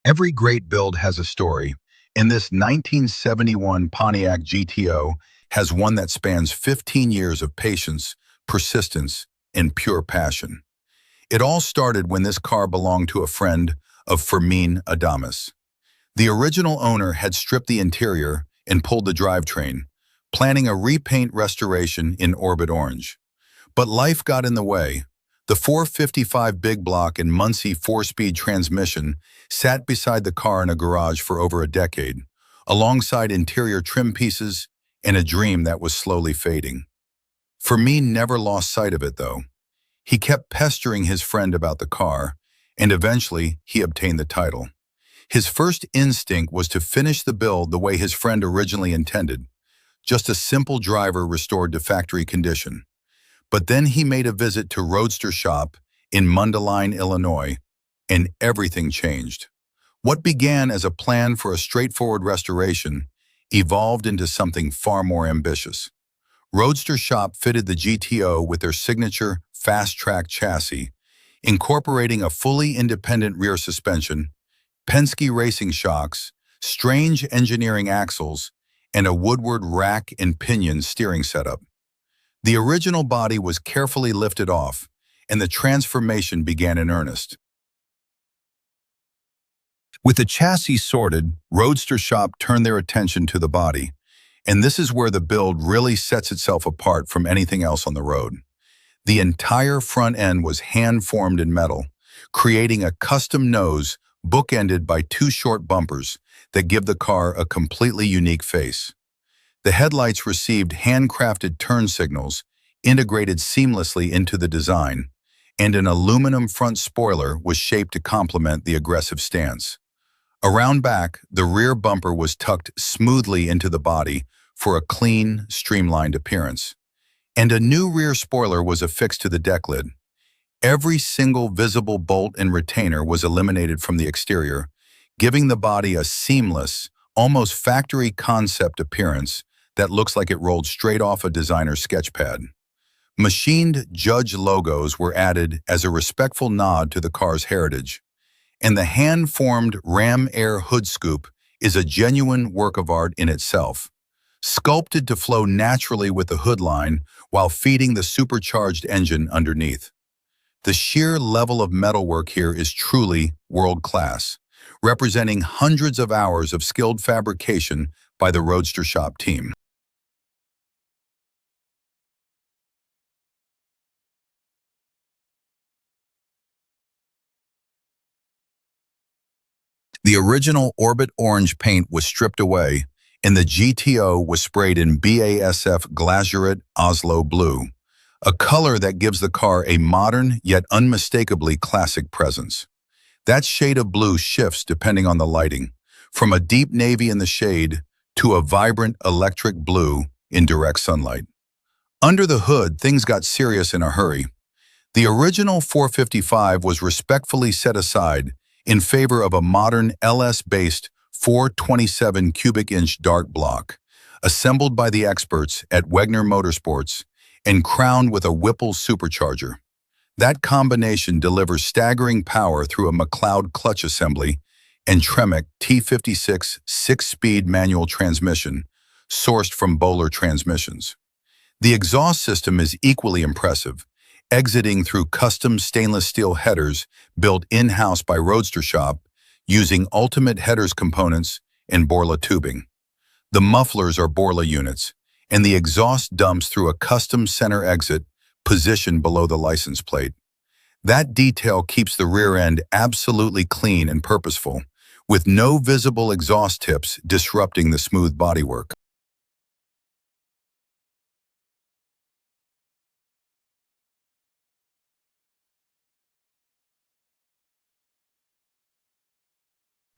Every great build has a story, and this 1971 Pontiac GTO has one that spans 15 years of patience, persistence, and pure passion. It all started when this car belonged to a friend of Fermin Adames. The original owner had stripped the interior and pulled the drivetrain, planning a repaint restoration in Orbit Orange. But life got in the way. The 455 big block and Muncie 4-speed transmission sat beside the car in a garage for over a decade, alongside interior trim pieces and a dream that was slowly fading. Fermin never lost sight of it, though. He kept pestering his friend about the car, and eventually he obtained the title. His first instinct was to finish the build the way his friend originally intended, just a simple driver restored to factory condition. But then he made a visit to Roadster Shop in Mundelein, Illinois, and everything changed. What began as a plan for a straightforward restoration evolved into something far more ambitious. Roadster Shop fitted the GTO with their signature Fast Track chassis, incorporating a fully independent rear suspension, Penske racing shocks, strange engineering axles, and a Woodward rack-and-pinion steering setup. The original body was carefully lifted off, and the transformation began in earnest. With the chassis sorted, Roadster Shop turned their attention to the body, and this is where the build really sets itself apart from anything else on the road. The entire front end was hand-formed in metal, creating a custom nose bookended by two short bumpers that give the car a completely unique face. The headlights received handcrafted turn signals integrated seamlessly into the design, and an aluminum front spoiler was shaped to complement the aggressive stance. Around back, the rear bumper was tucked smoothly into the body for a clean, streamlined appearance. And a new rear spoiler was affixed to the deck lid. Every single visible bolt and retainer was eliminated from the exterior, giving the body a seamless, almost factory concept appearance that looks like it rolled straight off a designer's sketchpad. Machined Judge logos were added as a respectful nod to the car's heritage, and the hand-formed Ram Air hood scoop is a genuine work of art in itself, sculpted to flow naturally with the hood line while feeding the supercharged engine underneath. The sheer level of metalwork here is truly world-class, representing hundreds of hours of skilled fabrication by the Roadster Shop team. The original Orbit Orange paint was stripped away, and the GTO was sprayed in BASF Glasurit Oslo Blue, a color that gives the car a modern yet unmistakably classic presence. That shade of blue shifts depending on the lighting, from a deep navy in the shade to a vibrant electric blue in direct sunlight. Under the hood, things got serious in a hurry. The original 455 was respectfully set aside in favor of a modern LS-based 427 cubic inch dark block, assembled by the experts at Wegner Motorsports and crowned with a Whipple-Supercharger. That combination delivers staggering power through a McLeod clutch assembly and Tremec T-56 six-speed manual transmission, sourced from Borla transmissions. The exhaust system is equally impressive, exiting through custom stainless steel headers built in-house by Roadster Shop using ultimate headers components and Borla tubing. The mufflers are Borla units, and the exhaust dumps through a custom center exit positioned below the license plate. That detail keeps the rear end absolutely clean and purposeful, with no visible exhaust tips disrupting the smooth bodywork.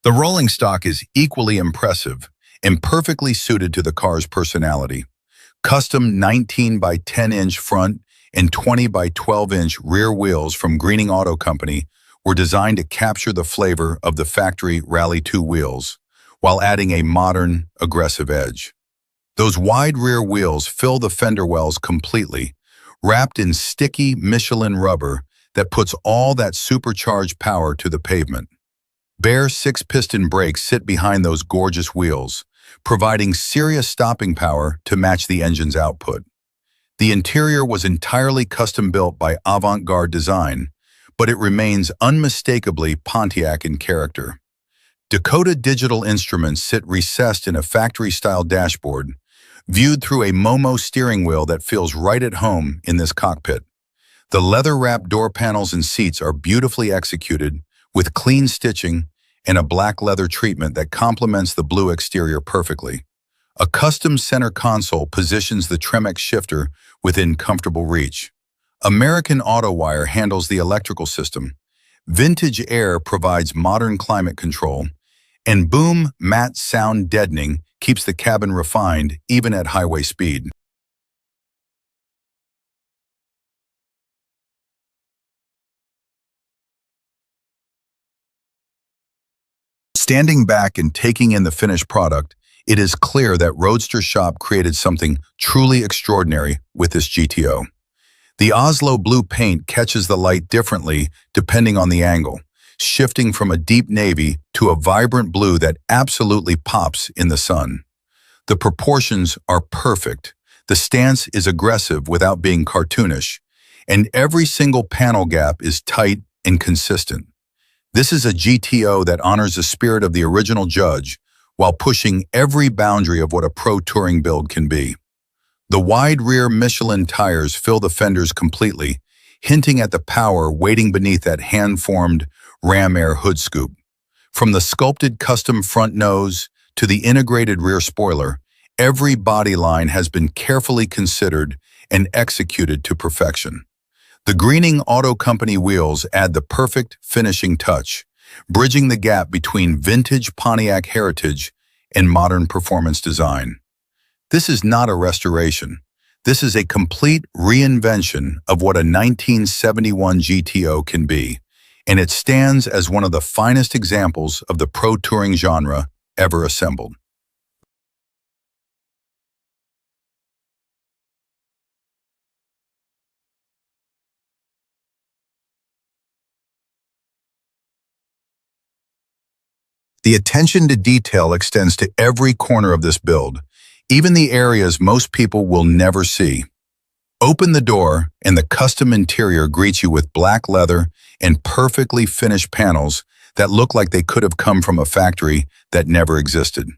The rolling stock is equally impressive and perfectly suited to the car's personality. Custom 19 by 10 inch front and 20 by 12 inch rear wheels from Greening Auto Company were designed to capture the flavor of the factory Rally 2 wheels, while adding a modern, aggressive edge. Those wide rear wheels fill the fender wells completely, wrapped in sticky Michelin rubber that puts all that supercharged power to the pavement. Baer six-piston brakes sit behind those gorgeous wheels, providing serious stopping power to match the engine's output. The interior was entirely custom-built by Avant Garde Design, but it remains unmistakably Pontiac in character. Dakota Digital instruments sit recessed in a factory-style dashboard, viewed through a Momo steering wheel that feels right at home in this cockpit. The leather-wrapped door panels and seats are beautifully executed, with clean stitching and a black leather treatment that complements the blue exterior perfectly. A custom center console positions the Tremec shifter within comfortable reach. American Auto Wire handles the electrical system. Vintage Air provides modern climate control. And Boom matte sound deadening keeps the cabin refined even at highway speed. Standing back and taking in the finished product, it is clear that Roadster Shop created something truly extraordinary with this GTO. The Oslo blue paint catches the light differently depending on the angle, shifting from a deep navy to a vibrant blue that absolutely pops in the sun. The proportions are perfect. The stance is aggressive without being cartoonish, and every single panel gap is tight and consistent. This is a GTO that honors the spirit of the original Judge while pushing every boundary of what a pro touring build can be. The wide rear Michelin tires fill the fenders completely, hinting at the power waiting beneath that hand-formed Ram Air hood scoop. From the sculpted custom front nose to the integrated rear spoiler, every body line has been carefully considered and executed to perfection. The Greening Auto Company wheels add the perfect finishing touch, bridging the gap between vintage Pontiac heritage and modern performance design. This is not a restoration. This is a complete reinvention of what a 1971 GTO can be, and it stands as one of the finest examples of the pro touring genre ever assembled. The attention to detail extends to every corner of this build, even the areas most people will never see. Open the door, and the custom interior greets you with black leather and perfectly finished panels that look like they could have come from a factory that never existed.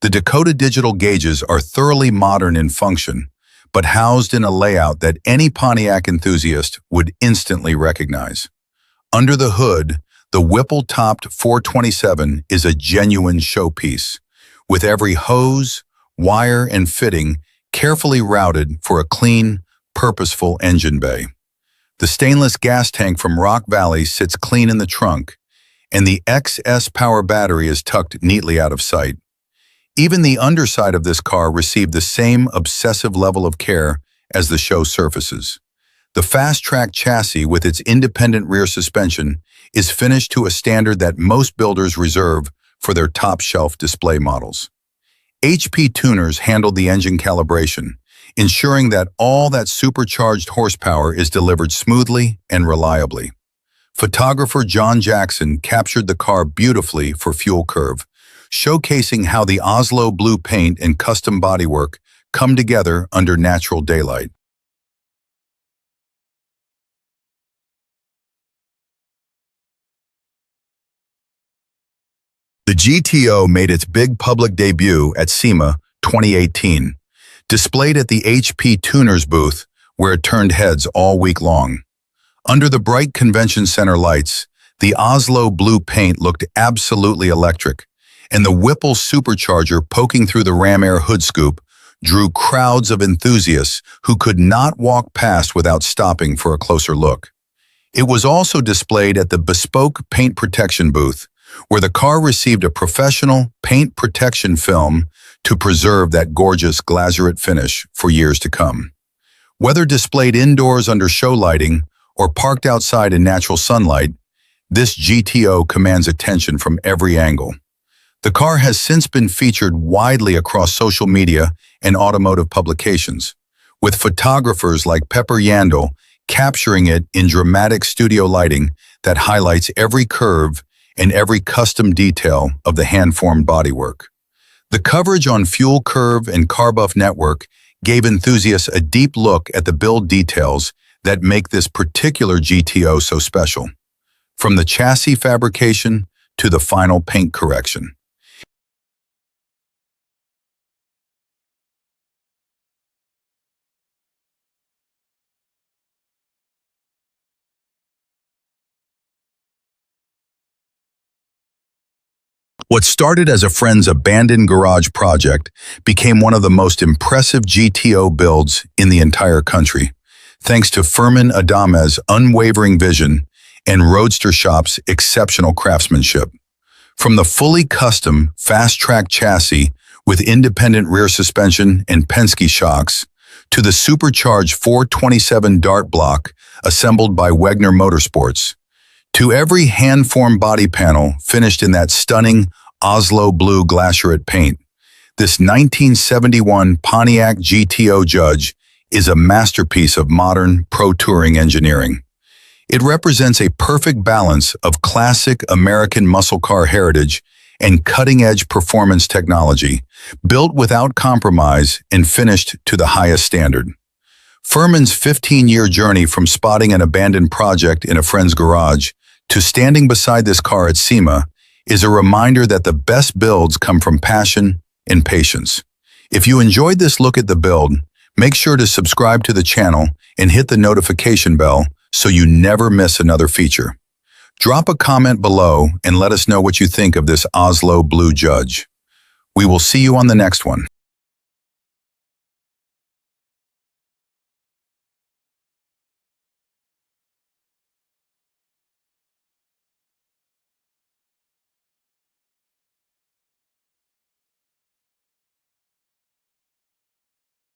The Dakota Digital gauges are thoroughly modern in function, but housed in a layout that any Pontiac enthusiast would instantly recognize. Under the hood, the Whipple-topped 427 is a genuine showpiece, with every hose, wire, and fitting carefully routed for a clean, purposeful engine bay. The stainless gas tank from Rock Valley sits clean in the trunk, and the XS power battery is tucked neatly out of sight. Even the underside of this car received the same obsessive level of care as the show surfaces. The Fast Track chassis with its independent rear suspension is finished to a standard that most builders reserve for their top-shelf display models. HP tuners handled the engine calibration, ensuring that all that supercharged horsepower is delivered smoothly and reliably. Photographer John Jackson captured the car beautifully for Fuel Curve, showcasing how the Oslo blue paint and custom bodywork come together under natural daylight. The GTO made its big public debut at SEMA 2018, displayed at the HP Tuners booth where it turned heads all week long. Under the bright convention center lights, the Oslo blue paint looked absolutely electric, and the Whipple-Supercharger poking through the Ram Air hood scoop drew crowds of enthusiasts who could not walk past without stopping for a closer look. It was also displayed at the bespoke paint protection booth, where the car received a professional paint protection film to preserve that gorgeous Glasurit finish for years to come. Whether displayed indoors under show lighting or parked outside in natural sunlight, this GTO commands attention from every angle. The car has since been featured widely across social media and automotive publications, with photographers like Pepper Yandel capturing it in dramatic studio lighting that highlights every curve and every custom detail of the hand-formed bodywork. The coverage on Fuel Curve and CarBuff Network gave enthusiasts a deep look at the build details that make this particular GTO so special, from the chassis fabrication to the final paint correction. What started as a friend's abandoned garage project became one of the most impressive GTO builds in the entire country, thanks to Fermin Adames' unwavering vision and Roadster Shop's exceptional craftsmanship. From the fully custom Fast Track chassis with independent rear suspension and Penske shocks, to the supercharged 427 dart block assembled by Wegner Motorsports, to every hand-formed body panel finished in that stunning Oslo blue Glasurit paint, this 1971 Pontiac GTO Judge is a masterpiece of modern pro touring engineering. It represents a perfect balance of classic American muscle car heritage and cutting-edge performance technology, built without compromise and finished to the highest standard. Fermin's 15-year journey from spotting an abandoned project in a friend's garage to standing beside this car at SEMA is a reminder that the best builds come from passion and patience. If you enjoyed this look at the build, make sure to subscribe to the channel and hit the notification bell so you never miss another feature. Drop a comment below and let us know what you think of this Oslo Blue Judge. We will see you on the next one.